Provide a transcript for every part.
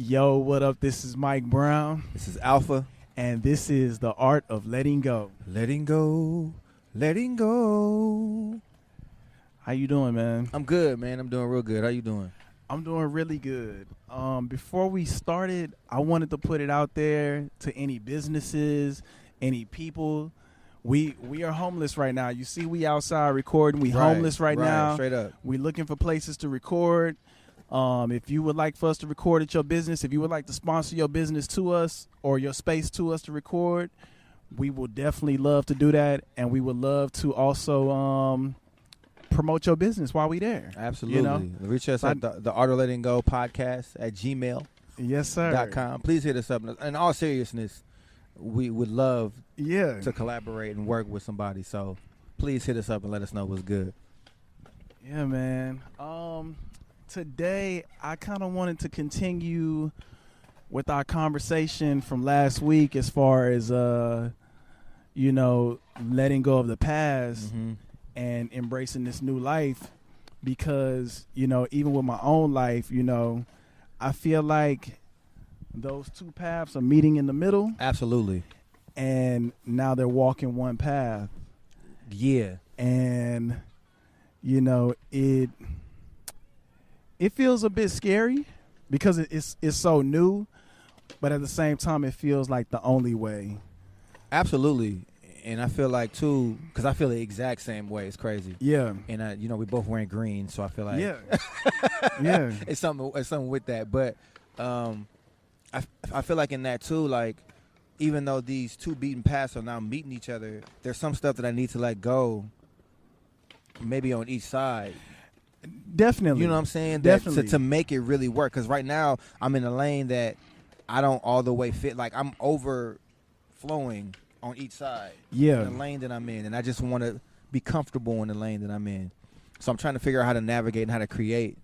Yo, what up? This is Mike Brown, This is Alpha. and this is The Art of Letting Go. Letting go, letting go. How you doing, man? I'm good, man. I'm doing real good. How you doing? I'm doing really good. Before we started, I wanted to put it out there to any businesses, any people. We are homeless right now. You see, we outside recording. We homeless right now. Straight up. We looking for places to record. If you would like for us to record at your business, if you would like to sponsor your business to us or your space to us to record, we will definitely love to do that. And we would love to also promote your business while we there. Absolutely. You know? Reach us at the Art of Letting Go podcast at gmail.com. Yes, sir. Please hit us up. In all seriousness, we would love Yeah. to collaborate and work with somebody. So please hit us up and let us know what's good. Yeah, man. Today, I kind of wanted to continue with our conversation from last week as far as, letting go of the past Mm-hmm. and embracing this new life because, even with my own life, I feel like those two paths are meeting in the middle Absolutely. and now they're walking one path. Yeah. And, it feels a bit scary because it's so new, but at the same time, it feels like the only way. Absolutely. And I feel like, too, because I feel the exact same way. It's crazy. Yeah. And, we both wearing green, so I feel like Yeah. Yeah. it's something with that. But I feel like in that, too, like, even though these two beaten paths are now meeting each other, there's some stuff that I need to let go, maybe on each side. Definitely. You know what I'm saying? Definitely. To make it really work. Because right now, I'm in a lane that I don't all the way fit. Like, I'm overflowing on each side. Yeah. In the lane that I'm in. And I just want to be comfortable in the lane that I'm in. So I'm trying to figure out how to navigate and how to create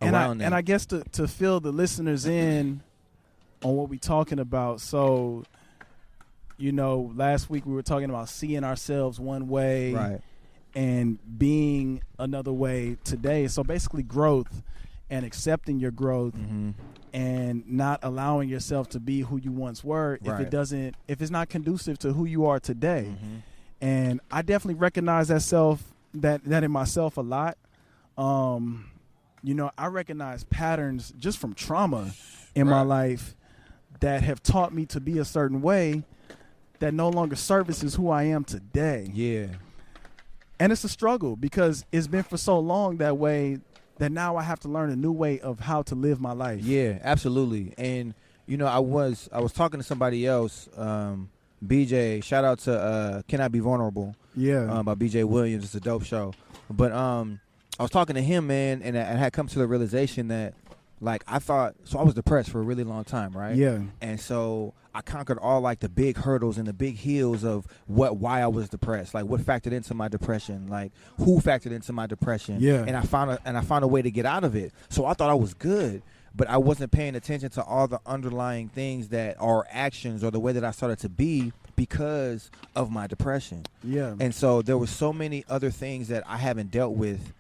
around that. And I guess to fill the listeners in on what we're talking about. So, last week we were talking about seeing ourselves one way. Right. And being another way today. So basically growth and accepting your growth Mm-hmm. and not allowing yourself to be who you once were Right. if it's not conducive to who you are today. Mm-hmm. And I definitely recognize that in myself a lot. I recognize patterns just from trauma in my Right. life that have taught me to be a certain way that no longer services who I am today. Yeah. And it's a struggle because it's been for so long that way that now I have to learn a new way of how to live my life. Yeah, absolutely. And I was talking to somebody else, BJ. Shout out to Can I Be Vulnerable? Yeah. By BJ Williams. It's a dope show. But I was talking to him, man, and I had come to the realization that, like, I was depressed for a really long time, right? Yeah. And so I conquered all, like, the big hurdles and the big hills of why I was depressed, like what factored into my depression, like who factored into my depression. Yeah. And I found a way to get out of it. So I thought I was good, but I wasn't paying attention to all the underlying things that are actions or the way that I started to be because of my depression. Yeah. And so there were so many other things that I haven't dealt with.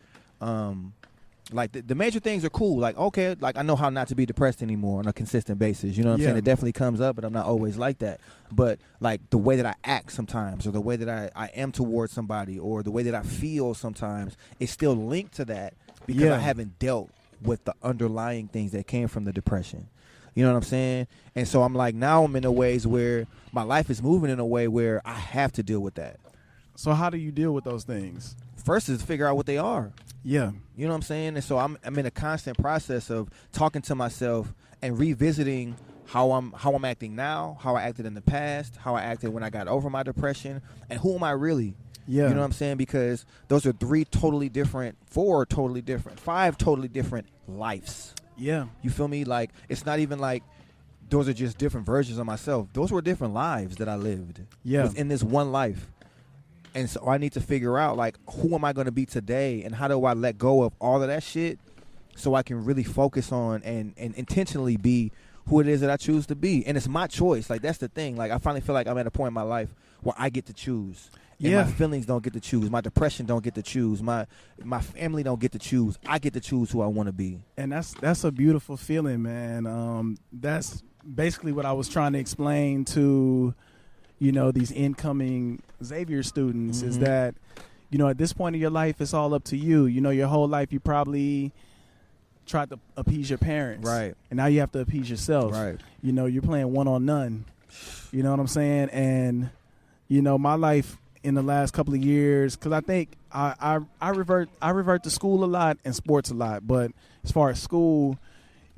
Like the major things are cool. Like, okay, like I know how not to be depressed anymore on a consistent basis. You know what I'm Yeah. saying? It definitely comes up, but I'm not always like that. But like the way that I act sometimes, or the way that I am towards somebody, or the way that I feel sometimes, is still linked to that because Yeah. I haven't dealt with the underlying things that came from the depression. You know what I'm saying? And so I'm like, now I'm in a ways where my life is moving in a way where I have to deal with that. So how do you deal with those things? First is figure out what they are. Yeah. You know what I'm saying? And so I'm in a constant process of talking to myself and revisiting how I'm acting now, how I acted in the past, how I acted when I got over my depression, and who am I really? Yeah. You know what I'm saying? Because those are 4 totally different, 5 totally different lives. Yeah. You feel me? Like, it's not even like those are just different versions of myself. Those were different lives that I lived within this one life. And so I need to figure out, like, who am I going to be today, and how do I let go of all of that shit so I can really focus on and intentionally be who it is that I choose to be. And it's my choice. Like, that's the thing. Like, I finally feel like I'm at a point in my life where I get to choose. And my feelings don't get to choose. My depression don't get to choose. My family don't get to choose. I get to choose who I want to be. And that's a beautiful feeling, man. That's basically what I was trying to explain to, these incoming Xavier students is that, at this point in your life, it's all up to you. Your whole life you probably tried to appease your parents. Right. And now you have to appease yourself. Right. You're playing one on none. You know what I'm saying? And, my life in the last couple of years, because I think I revert to school a lot and sports a lot. But as far as school,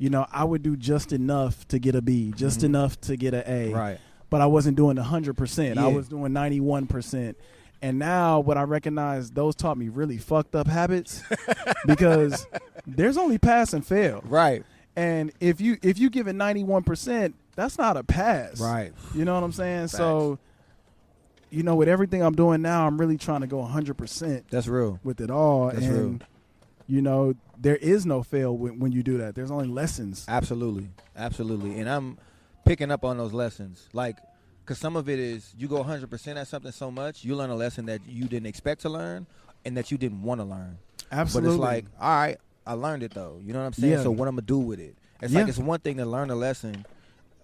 I would do just enough to get a B, just enough to get an A. Right. But I wasn't doing 100%. Yeah. I was doing 91%. And now what I recognize, those taught me really fucked up habits because there's only pass and fail. Right. And if you give it 91%, that's not a pass. Right. You know what I'm saying? Facts. So, with everything I'm doing now, I'm really trying to go 100%. That's real. With it all. That's real. There is no fail when you do that. There's only lessons. Absolutely. Absolutely. And I'm picking up on those lessons. Like, because some of it is you go 100% at something so much, you learn a lesson that you didn't expect to learn and that you didn't want to learn. Absolutely. But it's like, all right, I learned it though. You know what I'm saying? Yeah. So what I'm going to do with it? It's like it's one thing to learn a lesson,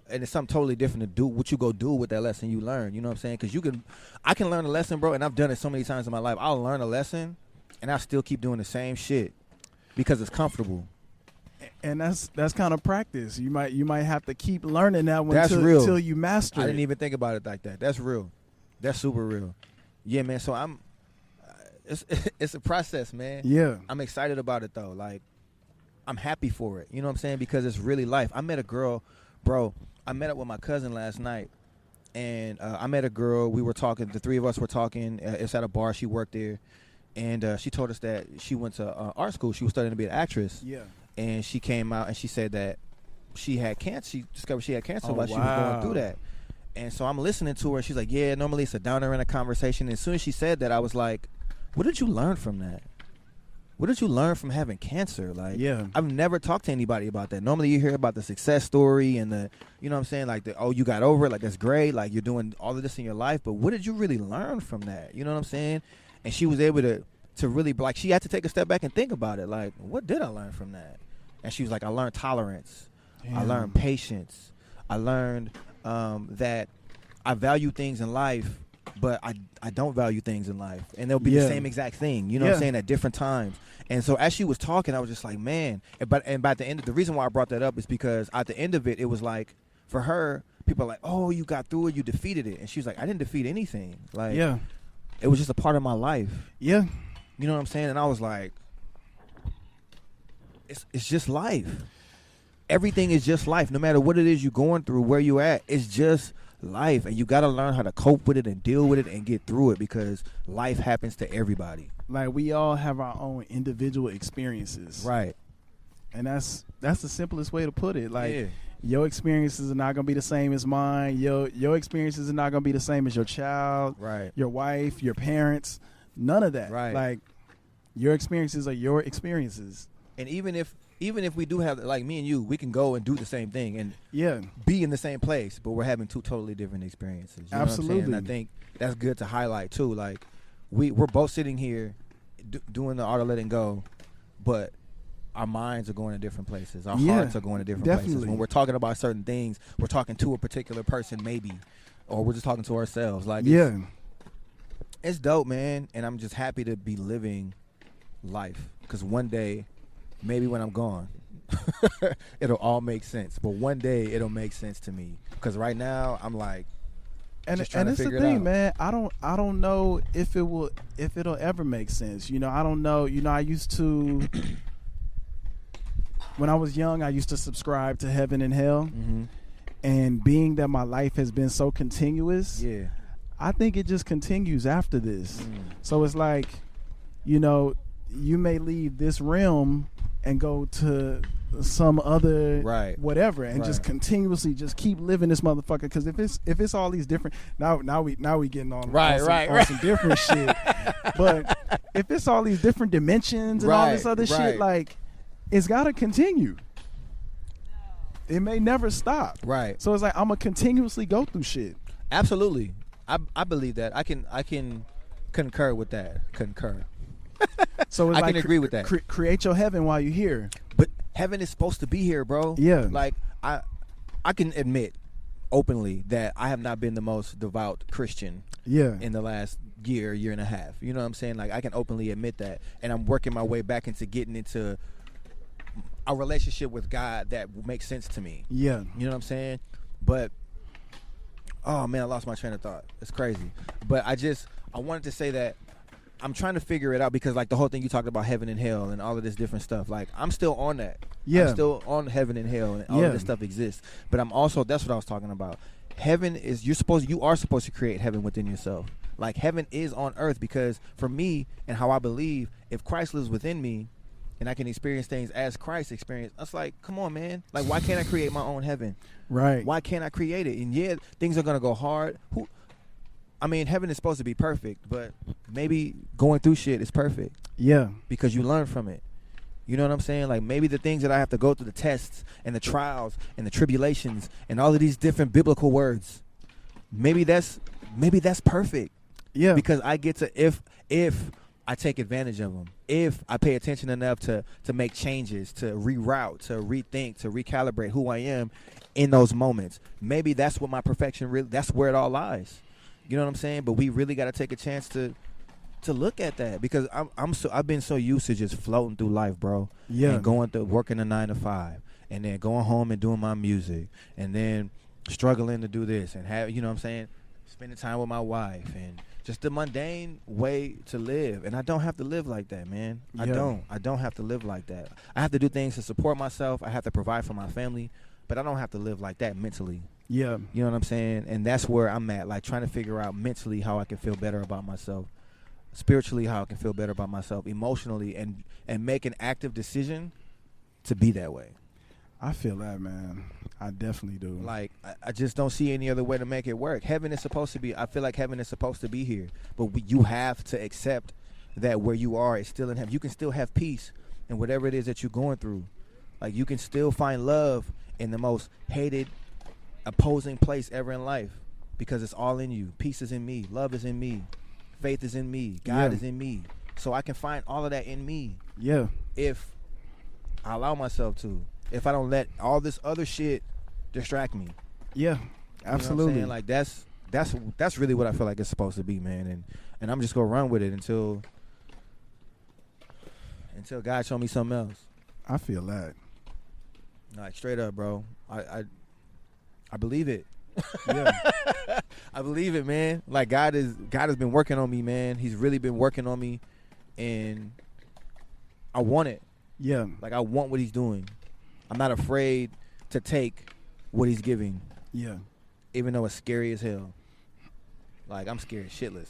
and it's something totally different to do what you go do with that lesson you learn. You know what I'm saying? Because I can learn a lesson, bro, and I've done it so many times in my life. I'll learn a lesson, and I still keep doing the same shit because it's comfortable. And that's kind of practice. You might have to keep learning that one until you master it. I didn't even think about it like that. That's real. That's super real. Yeah, man. So it's a process, man. Yeah. I'm excited about it though. Like, I'm happy for it. You know what I'm saying? Because it's really life. I met a girl, bro. I met up with my cousin last night, and I met a girl. We were talking. The three of us were talking. It's at a bar. She worked there, and she told us that she went to art school. She was studying to be an actress. Yeah. And she came out and she said that she had cancer. She discovered she had cancer while she was going through that. And so I'm listening to her. And she's like, yeah, normally it's a downer in a conversation. And as soon as she said that, I was like, what did you learn from that? What did you learn from having cancer? Like, I've never talked to anybody about that. Normally you hear about the success story and the, you know what I'm saying? Like, you got over it. Like, that's great. Like, you're doing all of this in your life. But what did you really learn from that? You know what I'm saying? And she was able to really, like, she had to take a step back and think about it. Like, what did I learn from that? And she was like, I learned tolerance. Damn. I learned patience. I learned that I value things in life, but I don't value things in life. And they'll be the same exact thing, you know what I'm saying, at different times. And so as she was talking, I was just like, man. And by the end, the reason why I brought that up is because at the end of it, it was like, for her, people are like, oh, you got through it, you defeated it. And she was like, I didn't defeat anything. Like, it was just a part of my life. Yeah. You know what I'm saying? And I was like, it's just life. Everything is just life. No matter what it is you're going through, where you at, it's just life. And you got to learn how to cope with it and deal with it and get through it because life happens to everybody. Like, we all have our own individual experiences. Right. And that's the simplest way to put it. Like, your experiences are not going to be the same as mine. Your experiences are not going to be the same as your child, right? Your wife, your parents, none of that. Right. Like, your experiences are your experiences. And even if we do have, like me and you, we can go and do the same thing and be in the same place, but we're having two totally different experiences. You Absolutely. know what I'm saying? And I think that's good to highlight too. Like, we're both sitting here doing the art of letting go, but our minds are going to different places. Our hearts are going to different places. When we're talking about certain things, we're talking to a particular person maybe, or we're just talking to ourselves. Like, it's dope, man. And I'm just happy to be living life because one day, maybe when I'm gone, it'll all make sense. But one day it'll make sense to me because right now I'm like, just trying to figure it out. And it's the thing, man. I don't know if it'll ever make sense. You know, I don't know. You know, I used to when I was young, I used to subscribe to heaven and hell, and being that my life has been so continuous, I think it just continues after this. So it's like, you know, you may leave this realm and go to some other whatever and just continuously just keep living this motherfucker, because if it's all these different now we getting on some different shit, but if it's all these different dimensions and all this other shit, like, it's gotta continue. it may never stop. Right. So it's like I'm gonna continuously go through shit. Absolutely. I believe that. I can concur with that. So it's I can agree with that. Create your heaven while you're here. But heaven is supposed to be here, bro. Yeah. Like I can admit openly that I have not been the most devout Christian in the last year and a half. You know what I'm saying? Like I can openly admit that, and I'm working my way back into getting into a relationship with God that makes sense to me. Yeah. You know what I'm saying? But oh man, I lost my train of thought. It's crazy. But I wanted to say that I'm trying to figure it out because like the whole thing you talked about heaven and hell and all of this different stuff. Like I'm still on that. Yeah. I'm still on heaven and hell and all of this stuff exists. But I'm also, that's what I was talking about. Heaven is, you are supposed to create heaven within yourself. Like heaven is on earth, because for me and how I believe, if Christ lives within me and I can experience things as Christ experienced, it's like, come on, man. Like, why can't I create my own heaven? Right. Why can't I create it? And yeah, things are going to go hard. I mean, heaven is supposed to be perfect, but maybe going through shit is perfect. Yeah. Because you learn from it. You know what I'm saying? Like maybe the things that I have to go through, the tests and the trials and the tribulations and all of these different biblical words, maybe that's perfect. Yeah. Because I get to, if I take advantage of them, if I pay attention enough to make changes, to reroute, to rethink, to recalibrate who I am in those moments, maybe that's what my perfection really, that's where it all lies. You know what I'm saying? But we really got to take a chance to look at that, because I've been so used to just floating through life, bro. Yeah. And going to working a 9 to 5, and then going home and doing my music, and then struggling to do this and have, you know what I'm saying, spending time with my wife, and just the mundane way to live. And I don't have to live like that, man. Yeah. I don't have to live like that. I have to do things to support myself. I have to provide for my family, but I don't have to live like that mentally. Yeah. You know what I'm saying? And that's where I'm at, like trying to figure out mentally how I can feel better about myself, spiritually how I can feel better about myself, emotionally, and make an active decision to be that way. I feel that, man. I definitely do. Like, I just don't see any other way to make it work. Heaven is supposed to be, I feel like heaven is supposed to be here, but you have to accept that where you are is still in heaven. You can still have peace in whatever it is that you're going through. Like, you can still find love in the most hated, opposing place ever in life, because it's all in you. Peace is in me. Love is in me. Faith is in me. God is in me. So I can find all of that in me. Yeah. If I allow myself to. If I don't let all this other shit distract me. Yeah. Absolutely. You know what I'm saying? Like that's really what I feel like it's supposed to be, man. And I'm just gonna run with it until God show me something else. I feel that. Like straight up, bro. I believe it. Yeah. I believe it, man. Like God has been working on me, man. He's really been working on me, and I want it. Yeah. Like I want what he's doing. I'm not afraid to take what he's giving. Yeah. Even though it's scary as hell. Like I'm scared shitless.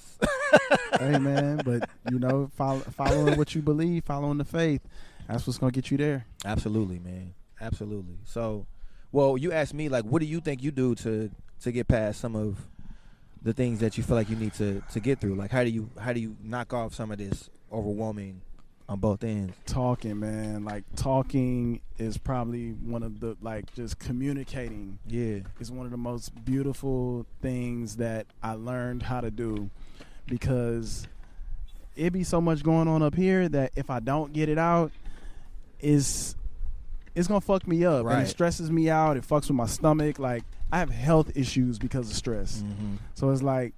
Hey man, but you know, following what you believe, following the faith, that's what's gonna get you there. Absolutely, man. Absolutely. So, well, you asked me, like, what do you think you do to get past some of the things that you feel like you need to get through? Like, how do you knock off some of this overwhelming on both ends? Talking, man. Like, talking is probably one of the, like, just communicating. Yeah. Is one of the most beautiful things that I learned how to do, because it be so much going on up here that if I don't get it out, it's gonna fuck me up. Right. And it stresses me out. It fucks with my stomach. Like, I have health issues because of stress. Mm-hmm. So it's like,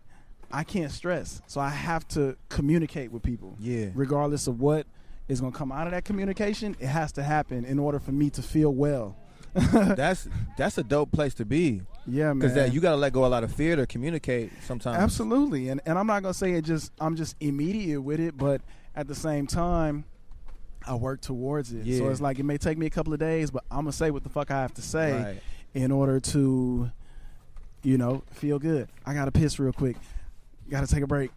I can't stress. So I have to communicate with people. Yeah. Regardless of what is gonna come out of that communication, it has to happen in order for me to feel well. That's a dope place to be. Yeah, man. Because you gotta let go a lot of fear to communicate sometimes. Absolutely. And I'm not gonna say I'm just immediate with it, but at the same time, I work towards it. Yeah. So it's like, it may take me a couple of days, but I'm gonna say what the fuck I have to say. Right. In order to, you know, feel good. I gotta piss real quick. Gotta take a break.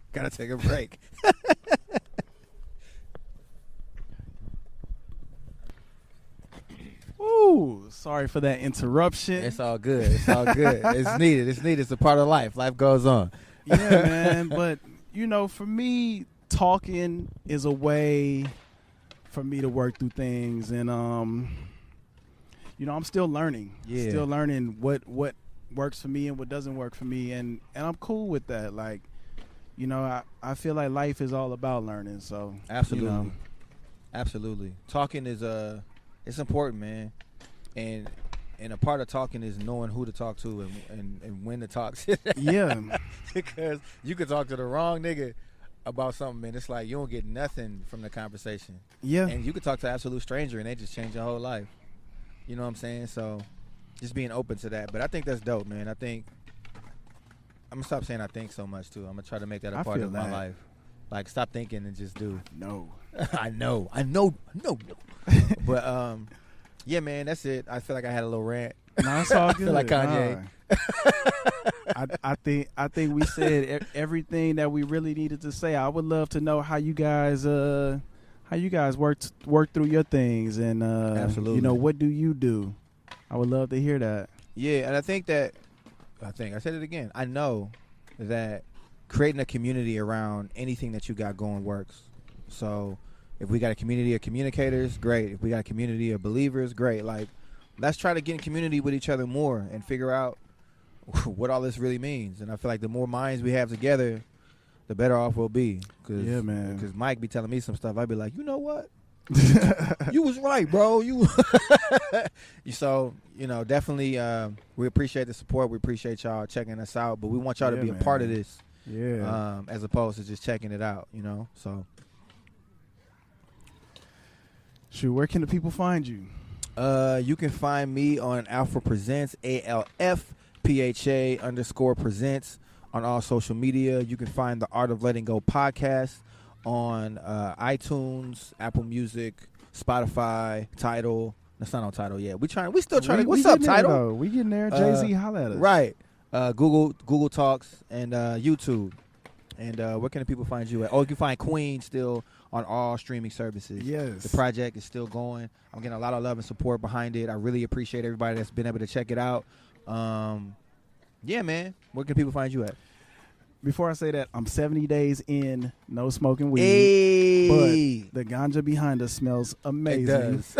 Ooh, sorry for that interruption. It's all good. It's needed. It's a part of life. Life goes on. Yeah, man. But, you know, for me, talking is a way for me to work through things. And, I'm still learning. Yeah. Still learning what works for me and what doesn't work for me, and I'm cool with that. Like, I feel like life is all about learning. So absolutely, absolutely. Talking is it's important, man, and a part of talking is knowing who to talk to and when to talk to. Yeah, because you could talk to the wrong nigga about something, man. It's like you don't get nothing from the conversation. Yeah, and you could talk to an absolute stranger and they just change your whole life. You know what I'm saying? So just being open to that. But I think that's dope, man. I think I'm gonna stop saying I think so much too. I'm gonna try to make that a part of my life. Like, stop thinking and just do. No. I know. But yeah, man, that's it. I feel like I had a little rant. No, it's all good. I feel like Kanye. I think we said everything that we really needed to say. I would love to know how you guys work through your things, and absolutely, what do you do? I would love to hear that. Yeah, and I said it again. I know that creating a community around anything that you got going works. So if we got a community of communicators, great. If we got a community of believers, great. Like, let's try to get in community with each other more and figure out what all this really means. And I feel like the more minds we have together, the better off we'll be. Yeah, man. Because Mike be telling me some stuff. I'd be like, you know what? You was right, bro. So, definitely we appreciate the support. We appreciate y'all checking us out. But we want y'all to be a part of this. Yeah. As opposed to just checking it out, So. Shoot, where can the people find you? You can find me on Alpha Presents, ALFPHA_presents on all social media. You can find the Art of Letting Go podcast on iTunes, Apple Music, Spotify, Tidal. That's not on Tidal yet. We still trying to. What's up, Tidal? We getting there. Jay-Z, holla at us. Right. Google Talks and YouTube. And where can the people find you at? Oh, you can find Queen still on all streaming services. Yes. The project is still going. I'm getting a lot of love and support behind it. I really appreciate everybody that's been able to check it out. Yeah, man. Where can people find you at? Before I say that, I'm 70 days in, no smoking weed. Hey. But the ganja behind us smells amazing. It does.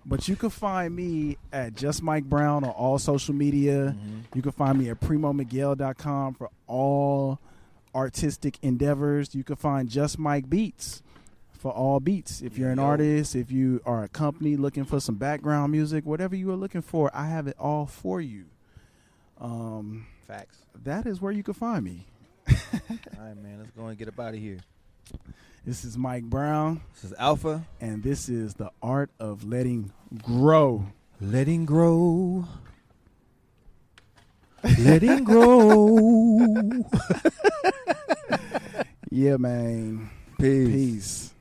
But you can find me at Just Mike Brown on all social media. Mm-hmm. You can find me at PrimoMiguel.com for all artistic endeavors. You can find Just Mike Beats for all beats. If you're an artist, if you are a company looking for some background music, whatever you are looking for, I have it all for you. Facts. That is where you can find me. All right, man. Let's go and get up out of here. This is Mike Brown. This is Alpha. And this is the Art of Letting Grow. Letting grow. Letting grow. Yeah, man. Peace. Peace.